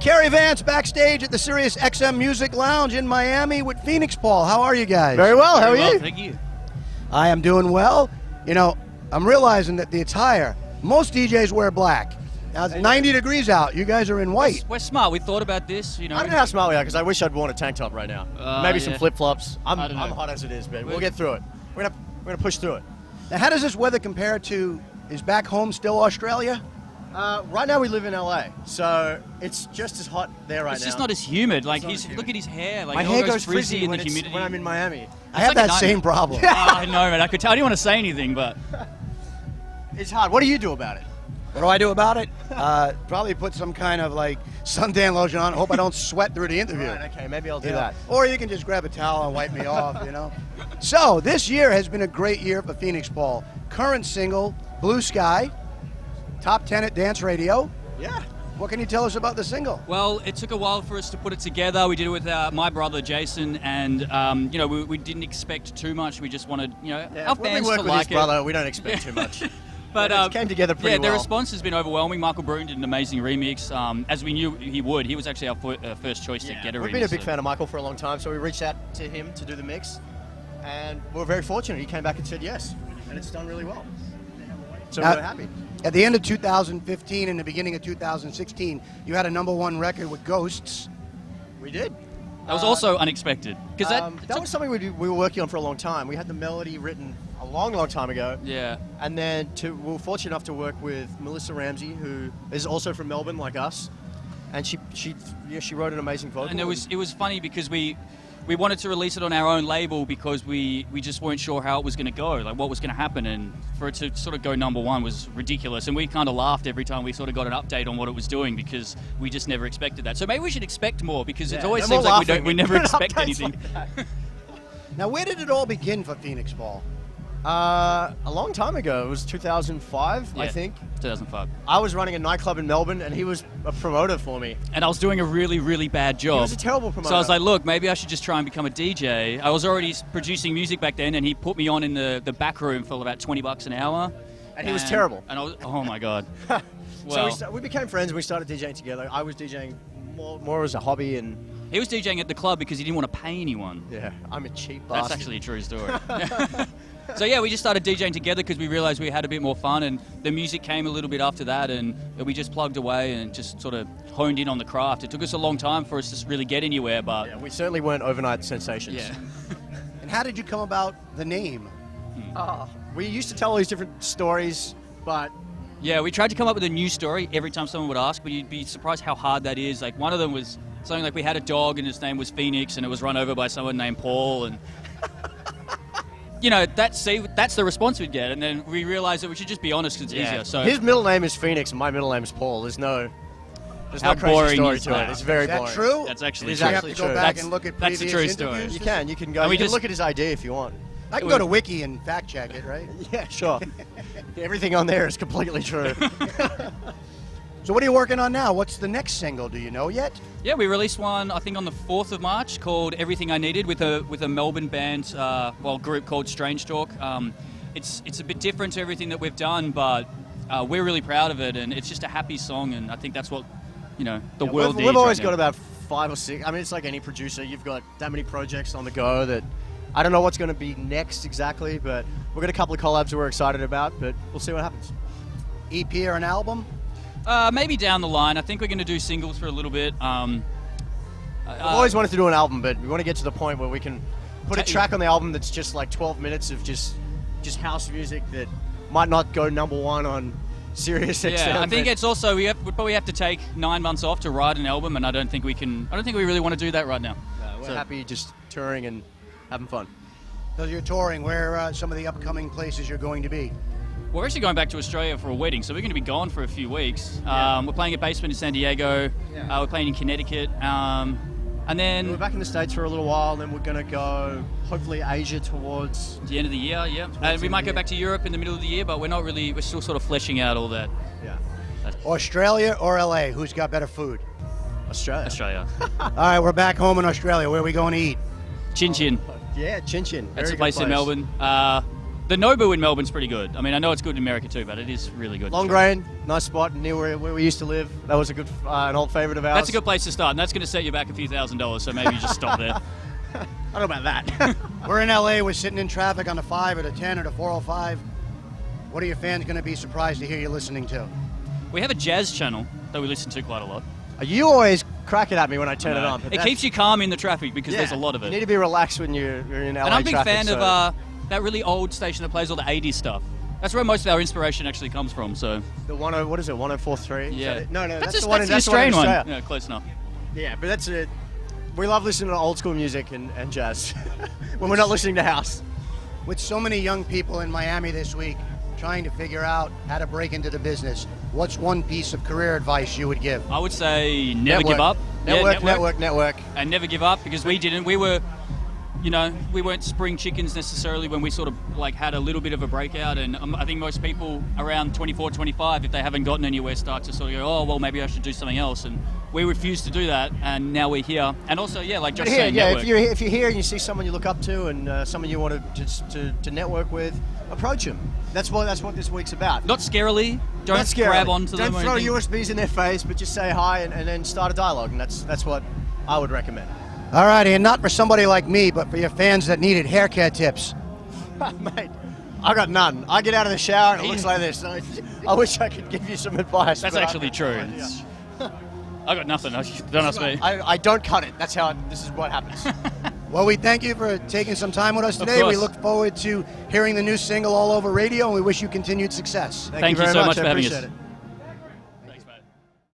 Kerry Vance backstage at the SiriusXM Music Lounge in Miami with Feenixpawl. How are you guys? Very well. How are you? Thank you. I am doing well. You know, I'm realizing that the attire, most DJs wear black. Now it's 90 degrees out. You guys are in white. We're smart. We thought about this. You know. I don't know how smart we are because I wish I'd worn a tank top right now. Maybe some flip flops. I'm hot as it is, but we'll get through it. We're gonna push through it. Now, how does this weather compare to? Is back home still Australia? Right now we live in LA, so it's just as hot there right now. It's just not as humid. Like look at his hair. Like my it hair all goes frizzy in the when humidity. I'm in Miami. I have like a that same nightmare. problem. I know, man. I could tell. I didn't want to say anything, but It's hard. What do you do about it? What do I do about it? Probably put some kind of like suntan lotion on. Hope I don't sweat through the interview. Right, okay, maybe I'll do You know? that. Or you can just grab a towel and wipe me off, you know. So, this year has been a great year for Feenixpawl. Current single, Blue Sky, top 10 at Dance Radio. Yeah. What can you tell us about the single? well, it took a while for us to put it together. We did it with my brother Jason, and you know, we didn't expect too much. We just wanted, you know, our when fans we work to with like his brother, we don't expect too much. But it came together pretty the well. response has been overwhelming. Michael Brune did an amazing remix, as we knew he would. He was actually our first choice to get a remix. We've been a big fan of Michael for a long time, so we reached out to him to do the mix, and we're very fortunate. He came back and said yes, and it's done really well. So we're happy. At the end of 2015 and the beginning of 2016, you had a #1 record with Ghosts. We did. That was also unexpected because that was something we were working on for a long time. We had the melody written a long, long time ago. Yeah. And then we were fortunate enough to work with Melissa Ramsey, who is also from Melbourne, like us, and she wrote an amazing vocal. And it was funny because we wanted to release it on our own label because we just weren't sure how it was going to go, like what was going to happen, and for it to sort of go #1 was ridiculous. And we kind of laughed every time we sort of got an update on what it was doing because we just never expected that. So maybe we should expect more because it always seems like we never expect anything. Like Now, where did it all begin for Feenixpawl? a long time ago. It was 2005, I Yeah, think. 2005. I was running a nightclub in Melbourne, and he was a promoter for me. And I was doing a really, really bad job. He was a terrible promoter. So I was like, look, maybe I should just try and become a DJ. I was already producing music back then, and he put me on in the back room for about $20 an hour. And he was terrible. And I was, oh my God. So we became friends, and we started DJing together. I was DJing more as a hobby, and he was DJing at the club because he didn't want to pay anyone. yeah, I'm a cheap That's bastard. actually a true story. So yeah, we just started DJing together because we realized we had a bit more fun, and the music came a little bit after that, and we just plugged away and just sort of honed in on the craft. It took us a long time for us to really get anywhere, but Yeah, we certainly weren't overnight sensations. yeah. And how did you come about the name? We used to tell all these different stories, but Yeah, we tried to come up with a new story every time someone would ask, but you'd be surprised how hard that is. Like, one of them was something like we had a dog and his name was Phoenix, and it was run over by someone named Paul, and you know, that's the response we'd get. And then we realized that we should just be honest because it's easier. So his middle name is Phoenix, and my middle name is Paul. There's no How crazy boring story is to that? it. It's very Is that boring. true? that's actually It is true. You have actually to go true. back That's- and look at that's the previous true story. interviews? You can go. And we You can just- look at his ID if you want. I can go to Wiki and fact check it, right? Yeah, sure. Everything on there is completely true. So what are you working on now? What's the next single? Do you know yet? Yeah, we released one, I think, on the 4th of March called Everything I Needed with a Melbourne band, group called Strange Talk. It's a bit different to everything that we've done, but we're really proud of it, and it's just a happy song, and I think that's what, you know, the world needs. We've always right got now. about 5 or 6. I mean, it's like any producer. You've got that many projects on the go that I don't know what's going to be next exactly, but we've got a couple of collabs that we're excited about, but we'll see what happens. EP or an album? Maybe down the line. I think we're going to do singles for a little bit. I've always wanted to do an album, but we want to get to the point where we can put a track on the album that's just like 12 minutes of just house music that might not go #1 on SiriusXM. Yeah, I think it's also we probably have to take 9 months off to write an album, and I don't think we really want to do that right now. We're happy just touring and having fun. So you're touring. Where are some of the upcoming places you're going to be? We're actually going back to Australia for a wedding, so we're going to be gone for a few weeks. We're playing at Basement in San Diego. We're playing in Connecticut. And then We're back in the States for a little while, then we're going to go, hopefully, Asia towards... the end of the year, yeah. And we might go back to Europe in the middle of the year, but we're still sort of fleshing out all that. Yeah. Australia or LA? Who's got better food? Australia. All right, we're back home in Australia. Where are we going to eat? Chin Chin. Yeah, Chin Chin. That's Very a place good in Melbourne. The Nobu in Melbourne's pretty good. I mean, I know it's good in America too, but it is really good. Long Grain, nice spot near where we used to live. That was a good, an old favourite of ours. That's a good place to start, and that's going to set you back a few $1,000s. So maybe you just stop there. I don't know about that. We're in LA. We're sitting in traffic on the 5 or the 10 or the 405. What are your fans going to be surprised to hear you listening to? We have a jazz channel that we listen to quite a lot. You always crack it at me when I turn it on. But It keeps you calm in the traffic because there's a lot of it. You need to be relaxed when you're in LA and I'm a big traffic, fan so. of that really old station that plays all the 80s stuff. That's where most of our inspiration actually comes from. So The what is it? 104.3? yeah, No, that's just, the one. that's in the Australian one. Australia. Yeah, close enough. Yeah, but that's it. We love listening to old school music and jazz when we're not listening to house. With so many young people in Miami this week trying to figure out how to break into the business, what's one piece of career advice you would give? I would say never give up. Network. And never give up because we didn't. We were, we weren't spring chickens necessarily when we sort of like had a little bit of a breakout. And I think most people around 24, 25, if they haven't gotten anywhere, start to sort of go, oh, well, maybe I should do something else. And we refused to do that, and now we're here. And also, like Josh saying, network. If you're here and you see someone you look up to and someone you want to network with, approach them. That's what this week's about. Not scarily. Don't grab onto them. Don't throw USBs in their face, but just say hi and then start a dialogue. And that's what I would recommend. All righty, and not for somebody like me, but for your fans that needed hair care tips. Mate, I got none. I get out of the shower and it looks like this. So I wish I could give you some advice. That's actually true. I got nothing. Don't ask me. I don't cut it. This is what happens. Well, we thank you for taking some time with us today. We look forward to hearing the new single all over radio, and we wish you continued success. Thank you so much for having us. I appreciate it.